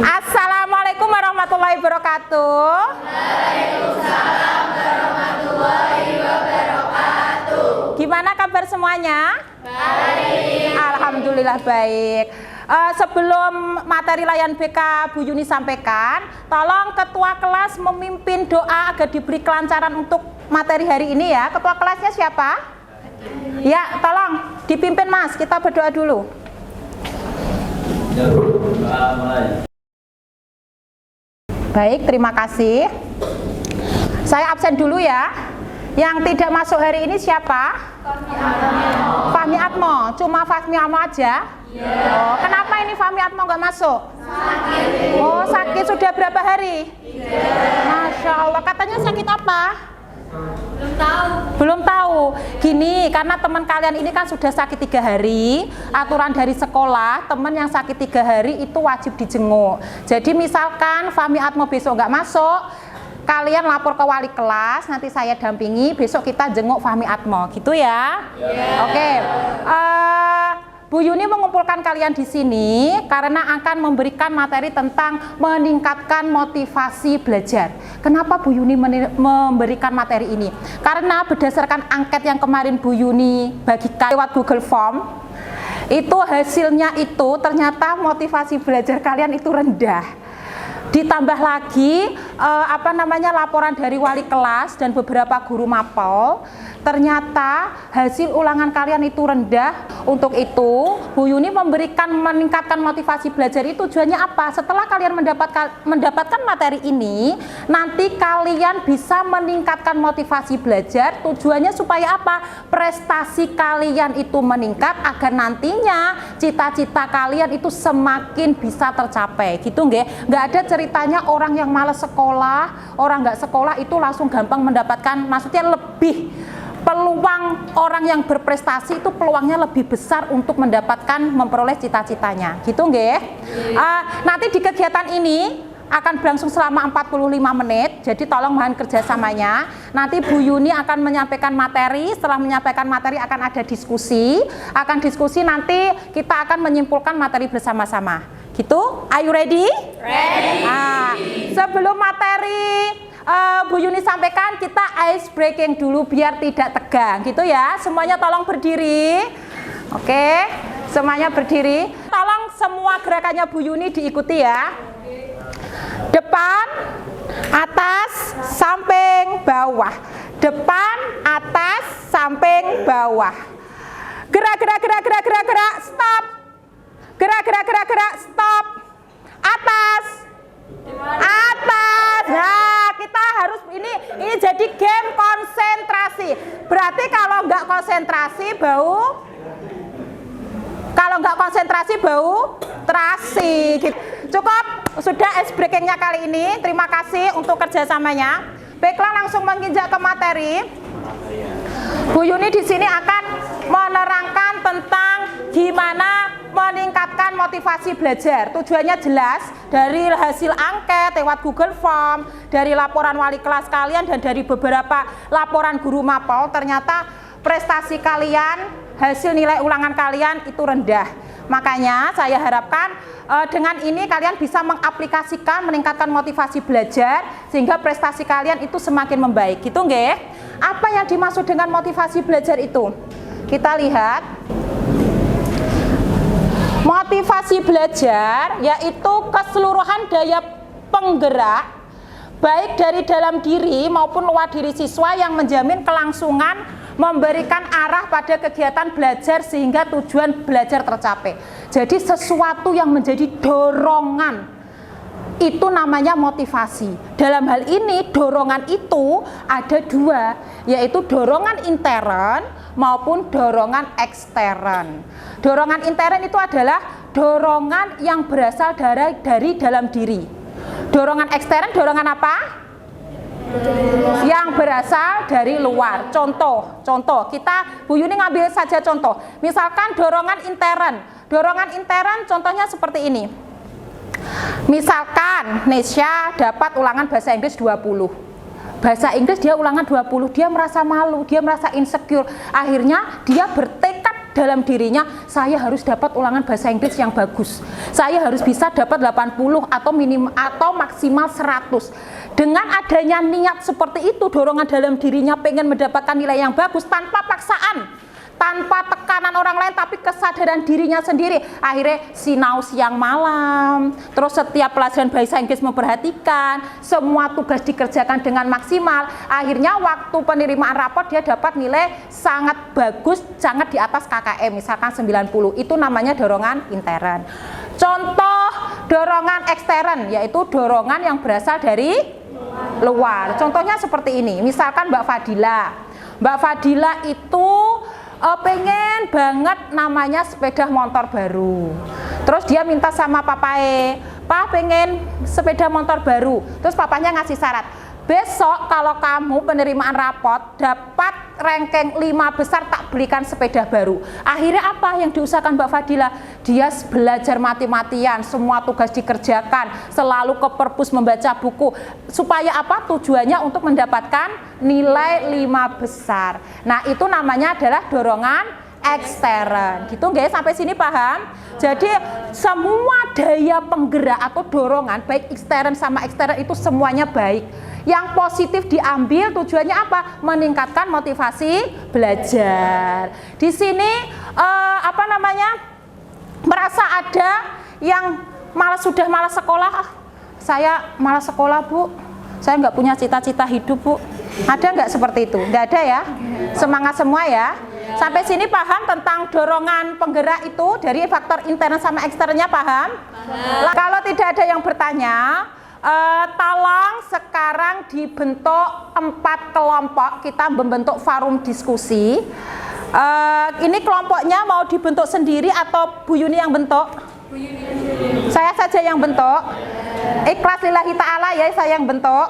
Assalamualaikum warahmatullahi wabarakatuh. Waalaikumsalam warahmatullahi wabarakatuh. Gimana kabar semuanya? Baik. Alhamdulillah baik. Sebelum materi layan BK Bu Yuni sampaikan, tolong ketua kelas memimpin doa agar diberi kelancaran untuk materi hari ini ya. Ketua kelasnya siapa? Ya, tolong dipimpin Mas, kita berdoa dulu. Baik, terima kasih. Saya absen dulu ya. Yang tidak masuk hari ini siapa? Fahmi Atmo. Cuma Fahmi Atmo aja? Oh, kenapa ini Fahmi Atmo nggak masuk? Sakit. Oh, sakit sudah berapa hari? 3. Masya Allah. Katanya sakit apa? Belum tahu. Belum tahu. Gini, karena teman kalian ini kan sudah sakit 3 hari. Aturan dari sekolah, teman yang sakit 3 hari itu wajib dijenguk. Jadi misalkan Fahmi Atmo besok nggak masuk, kalian lapor ke wali kelas, nanti saya dampingi, besok kita jenguk Fahmi Atmo, gitu ya? Oke. Bu Yuni mengumpulkan kalian di sini karena akan memberikan materi tentang meningkatkan motivasi belajar. Kenapa Bu Yuni memberikan materi ini? Karena berdasarkan angket yang kemarin Bu Yuni bagikan lewat Google Form, itu hasilnya itu ternyata motivasi belajar kalian itu rendah. Ditambah lagi laporan dari wali kelas dan beberapa guru mapel, ternyata hasil ulangan kalian itu rendah. Untuk itu Bu Yuni meningkatkan motivasi belajar itu tujuannya apa? Setelah kalian mendapatkan materi ini, nanti kalian bisa meningkatkan motivasi belajar. Tujuannya supaya apa? Prestasi kalian itu meningkat agar nantinya cita-cita kalian itu semakin bisa tercapai, gitu nggak? Nggak ada ceritanya orang yang malas sekolah, orang nggak sekolah itu langsung gampang mendapatkan, maksudnya lebih peluang orang yang berprestasi itu peluangnya lebih besar untuk memperoleh cita-citanya, gitu nggih? Nanti di kegiatan ini akan berlangsung selama 45 menit, jadi tolong mohon kerjasamanya. Nanti Bu Yuni akan menyampaikan materi, setelah menyampaikan materi akan ada diskusi, nanti kita akan menyimpulkan materi bersama-sama, gitu? Are you ready? Ready. Sebelum materi Bu Yuni sampaikan, kita ice breaking dulu biar tidak tegang, gitu ya. Semuanya tolong berdiri. Oke, semuanya berdiri. Tolong semua gerakannya Bu Yuni diikuti ya. Depan, atas, samping, bawah. Depan, atas, samping, bawah. Gerak, stop. Gerak, stop. Atas. Nah, kita harus ini jadi game konsentrasi. Berarti kalau nggak konsentrasi bau. Kalau nggak konsentrasi bau terasi. Gitu. Cukup, sudah ice breakingnya kali ini. Terima kasih untuk kerjasamanya. Baiklah, langsung menginjak ke materi. Bu Yuni di sini akan menerangkan tentang gimana meningkatkan motivasi belajar. Tujuannya jelas, dari hasil angket lewat Google Form, dari laporan wali kelas kalian, dan dari beberapa laporan guru mapel, ternyata prestasi kalian, hasil nilai ulangan kalian itu rendah. Makanya saya harapkan dengan ini kalian bisa mengaplikasikan, meningkatkan motivasi belajar, sehingga prestasi kalian itu semakin membaik, gitu nggih? Apa yang dimaksud dengan motivasi belajar itu? Kita lihat. Motivasi belajar yaitu keseluruhan daya penggerak baik dari dalam diri maupun luar diri siswa yang menjamin kelangsungan, memberikan arah pada kegiatan belajar sehingga tujuan belajar tercapai. Jadi sesuatu yang menjadi dorongan, itu namanya motivasi. Dalam hal ini dorongan itu ada 2, yaitu dorongan intern maupun dorongan ekstern. Dorongan intern itu adalah dorongan yang berasal dari dalam diri. Dorongan ekstern, dorongan apa? Yang berasal dari luar. Contoh, kita Bu Yuni ngambil saja contoh. Misalkan dorongan intern. Dorongan intern contohnya seperti ini. Misalkan Nesya dapat ulangan bahasa Inggris 20. Bahasa Inggris dia ulangan 20, dia merasa malu, dia merasa insecure. Akhirnya dia bertekad dalam dirinya, saya harus dapat ulangan bahasa Inggris yang bagus. Saya harus bisa dapat 80 atau maksimal 100. Dengan adanya niat seperti itu, dorongan dalam dirinya pengen mendapatkan nilai yang bagus tanpa paksaan, tanpa tekanan orang lain, tapi kesadaran dirinya sendiri. Akhirnya sinau siang malam, terus setiap pelajaran bahasa Inggris memperhatikan, semua tugas dikerjakan dengan maksimal. Akhirnya waktu penerimaan rapor dia dapat nilai sangat bagus, sangat di atas KKM, misalkan 90. Itu namanya dorongan intern. Contoh dorongan ekstern, yaitu dorongan yang berasal dari luar. Contohnya seperti ini, misalkan Mbak Fadila. Mbak Fadila itu pengen banget namanya sepeda motor baru. Terus dia minta sama papae, "Pak, pengen sepeda motor baru." Terus papanya ngasih syarat, "Besok kalau kamu penerimaan rapot dapat ranking 5 besar, tak belikan sepeda baru." Akhirnya apa yang diusahakan Mbak Fadila? Dia belajar mati-matian, semua tugas dikerjakan, selalu ke perpus membaca buku. Supaya apa? Tujuannya untuk mendapatkan nilai 5 besar. Nah, itu namanya adalah dorongan ekstern. Gitu guys, sampai sini paham? Jadi semua daya penggerak atau dorongan baik ekstern sama ekstern itu semuanya baik. Yang positif diambil, tujuannya apa? Meningkatkan motivasi belajar. Di sini merasa ada yang sudah malas sekolah. Saya malas sekolah, Bu. Saya nggak punya cita-cita hidup, Bu. Ada nggak seperti itu? Nggak ada ya? Semangat semua ya. Sampai sini paham tentang dorongan penggerak itu dari faktor intern sama eksternnya, paham? Kalau tidak ada yang bertanya, tolong sekarang dibentuk 4 kelompok. Kita membentuk forum diskusi. Ini kelompoknya mau dibentuk sendiri atau Bu Yuni yang bentuk? Saya saja yang bentuk. Ikhlas lillahi ta'ala ya, saya yang bentuk.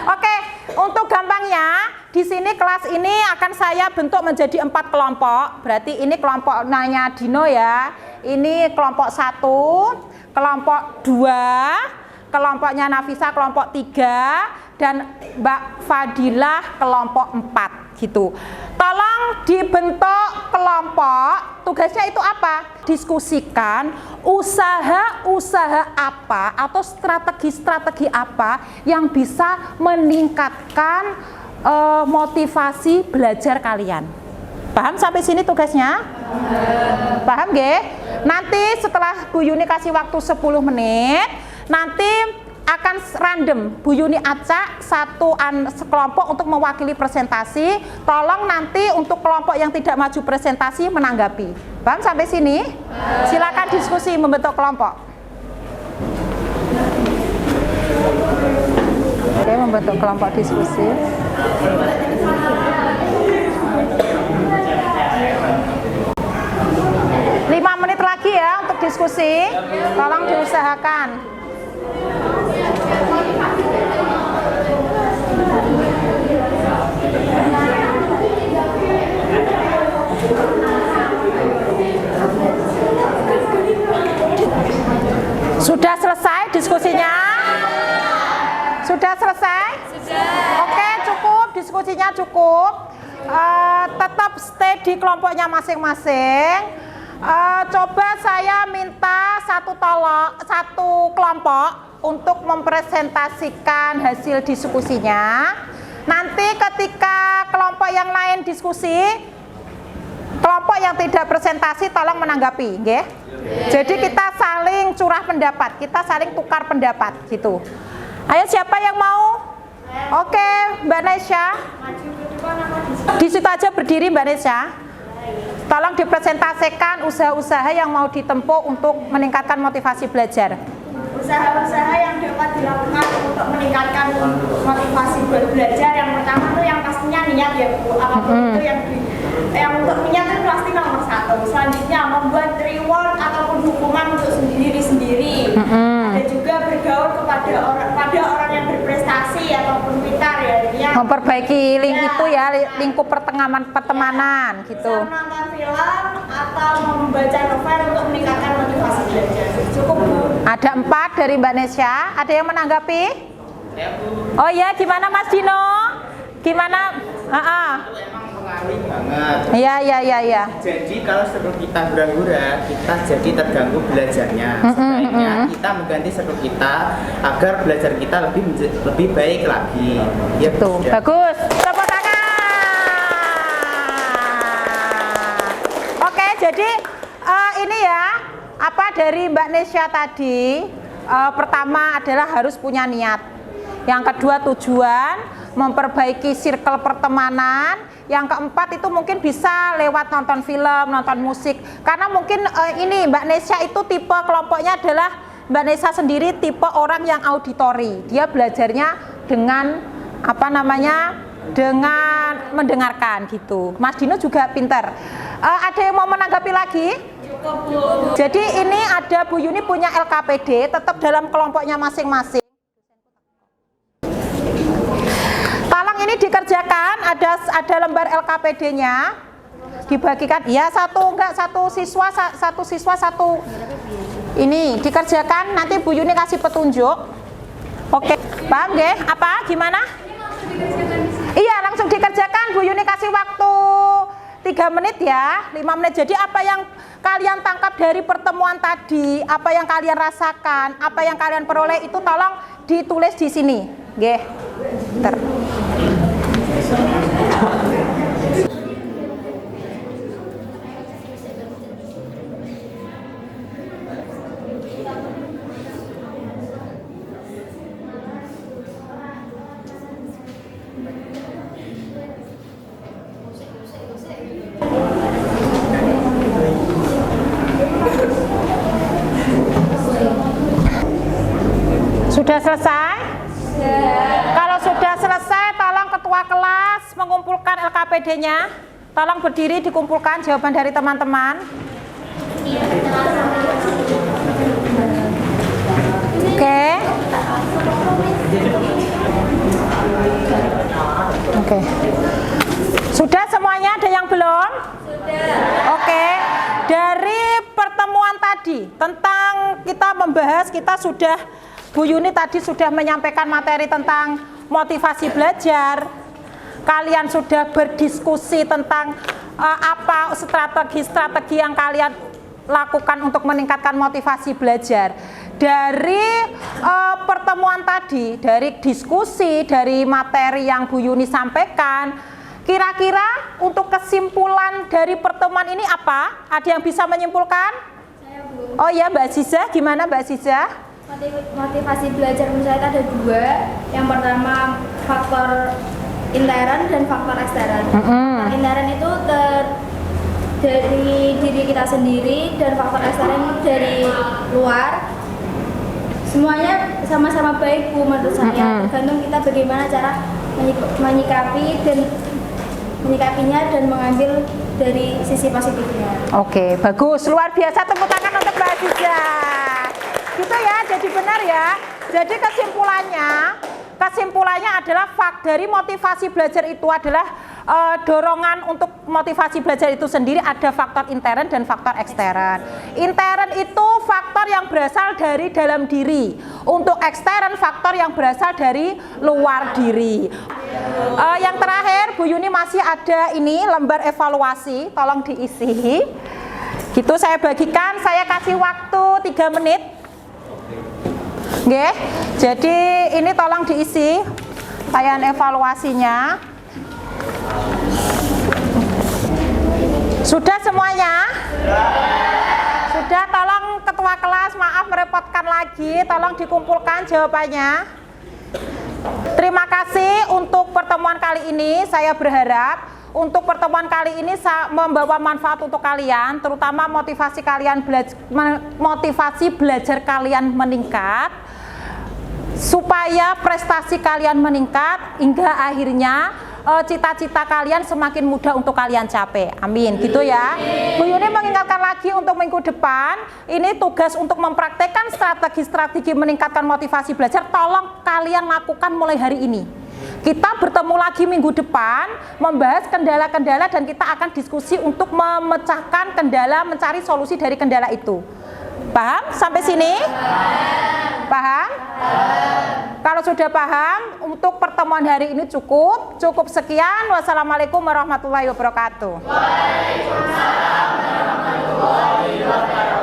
Oke, untuk gampangnya di sini kelas ini akan saya bentuk menjadi 4 kelompok. Berarti ini kelompok nanya Dino ya. Ini kelompok 1, kelompok 2, kelompoknya Nafisa kelompok 3, dan Mbak Fadilah kelompok 4 gitu. Tolong dibentuk kelompok. Tugasnya itu apa? Diskusikan usaha-usaha apa atau strategi-strategi apa yang bisa meningkatkan motivasi belajar kalian. Paham sampai sini tugasnya? Paham nggih? Nanti setelah Bu Yuni kasih waktu 10 menit, nanti akan random Bu Yuni acak satu sekelompok untuk mewakili presentasi. Tolong nanti untuk kelompok yang tidak maju presentasi menanggapi. Paham sampai sini? Silakan diskusi membentuk kelompok. Oke, membentuk kelompok diskusi. Lima menit lagi ya untuk diskusi. Tolong diusahakan. Sudah selesai diskusinya? Sudah selesai? Sudah. Oke, cukup, diskusinya cukup. Tetap stay di kelompoknya masing-masing. Coba saya minta satu kelompok untuk mempresentasikan hasil diskusinya. Nanti ketika kelompok yang lain diskusi, kelompok yang tidak presentasi tolong menanggapi, nggih. Jadi kita saling curah pendapat, kita saling tukar pendapat gitu. Ayo siapa yang mau? Oke, Mbak Nesya. Di situ aja berdiri Mbak Nesya. Tolong dipresentasikan usaha-usaha yang mau ditempuh untuk meningkatkan motivasi belajar. Usaha-usaha yang dapat dilakukan untuk meningkatkan motivasi belajar, yang pertama tuh yang pastinya niat ya Bu. Apapun itu yang untuk niat itu pasti nomor 1. Selanjutnya membuat reward ataupun hukuman untuk diri sendiri. Ada juga bergaul pada orang yang berprestasi ataupun pintar ya. Memperbaiki link itu ya, lingkup pertemanan gitu. Bisa menonton film atau membaca novel untuk meningkatkan motivasi belajar. Cukup Bu. Ada 4 dari Mbak Nesya. Ada yang menanggapi? Oh ya, gimana Mas Dino? Gimana? mempengaruhi banget. Iya. Jadi kalau seru kita hura-hura, kita jadi terganggu belajarnya. Sebaiknya kita mengganti seru kita agar belajar kita lebih baik lagi. Ya, Tuh, ya. bagus. Tepuk tangan. Oke, jadi ini ya, apa dari Mbak Nesya tadi, pertama adalah harus punya niat. Yang kedua tujuan, memperbaiki circle pertemanan. Yang keempat itu mungkin bisa lewat nonton film, nonton musik. Karena mungkin ini Mbak Nesya itu tipe kelompoknya adalah Mbak Nesya sendiri tipe orang yang auditori. Dia belajarnya dengan apa namanya? Dengan mendengarkan gitu. Mas Dino juga pintar. Ada yang mau menanggapi lagi? Jadi ini ada Bu Yuni punya LKPD, tetap dalam kelompoknya masing-masing. Tolong ini dikerjakan, ada lembar LKPD-nya, dibagikan. Ya satu siswa satu. Ini dikerjakan, nanti Bu Yuni kasih petunjuk. Oke, paham nggih? Apa? Gimana? Iya, langsung dikerjakan. Bu Yuni kasih waktu 3 menit ya, 5 menit. Jadi apa yang kalian tangkap dari pertemuan tadi, apa yang kalian rasakan, apa yang kalian peroleh itu tolong ditulis di sini. Nggih. Bentar. Sudah selesai? Kalau sudah selesai, tolong ketua kelas mengumpulkan LKPD-nya. Tolong berdiri dikumpulkan jawaban dari teman-teman. Oke. Oke. Sudah semuanya, ada yang belum? Sudah. Oke. Dari pertemuan tadi tentang kita membahas, kita sudah Bu Yuni tadi sudah menyampaikan materi tentang motivasi belajar. Kalian sudah berdiskusi tentang apa strategi-strategi yang kalian lakukan untuk meningkatkan motivasi belajar. Dari pertemuan tadi, dari diskusi, dari materi yang Bu Yuni sampaikan, kira-kira untuk kesimpulan dari pertemuan ini apa? Ada yang bisa menyimpulkan? Saya, Bu. Oh ya, Mbak Ziza, gimana Mbak Ziza? Motivasi belajar menurut saya ada 2. Yang pertama faktor intern dan faktor ekstern. Faktor intern itu dari diri kita sendiri dan faktor ekstern dari luar. Semuanya sama-sama baik, Bu, menurut saya. Tergantung kita bagaimana cara menyikapinya dan mengambil dari sisi positifnya. Oke, bagus, luar biasa, tepuk tangan untuk Mbak Ziza. Gitu ya, jadi benar ya. Jadi kesimpulannya adalah dari motivasi belajar itu adalah dorongan untuk motivasi belajar itu sendiri ada faktor intern dan faktor ekstern. Intern itu faktor yang berasal dari dalam diri. Untuk ekstern faktor yang berasal dari luar diri. Yang terakhir, Bu Yuni masih ada ini lembar evaluasi, tolong diisi. Gitu saya bagikan, saya kasih waktu 3 menit. Oke, jadi ini tolong diisi tayangan evaluasinya. Sudah semuanya? Sudah, tolong ketua kelas, maaf merepotkan lagi, tolong dikumpulkan jawabannya. Terima kasih untuk pertemuan kali ini. Saya berharap untuk pertemuan kali ini membawa manfaat untuk kalian, terutama motivasi belajar kalian meningkat, supaya prestasi kalian meningkat hingga akhirnya cita-cita kalian semakin mudah untuk kalian capai. Amin, gitu ya. Bu Yuni mengingatkan lagi untuk minggu depan, ini tugas untuk mempraktekkan strategi-strategi meningkatkan motivasi belajar. Tolong kalian lakukan mulai hari ini. Kita bertemu lagi minggu depan, membahas kendala-kendala dan kita akan diskusi untuk memecahkan kendala, mencari solusi dari kendala itu. Paham sampai sini? Paham? Kalau sudah paham, untuk pertemuan hari ini cukup sekian. Wassalamualaikum warahmatullahi wabarakatuh. Waalaikumsalam warahmatullahi wabarakatuh.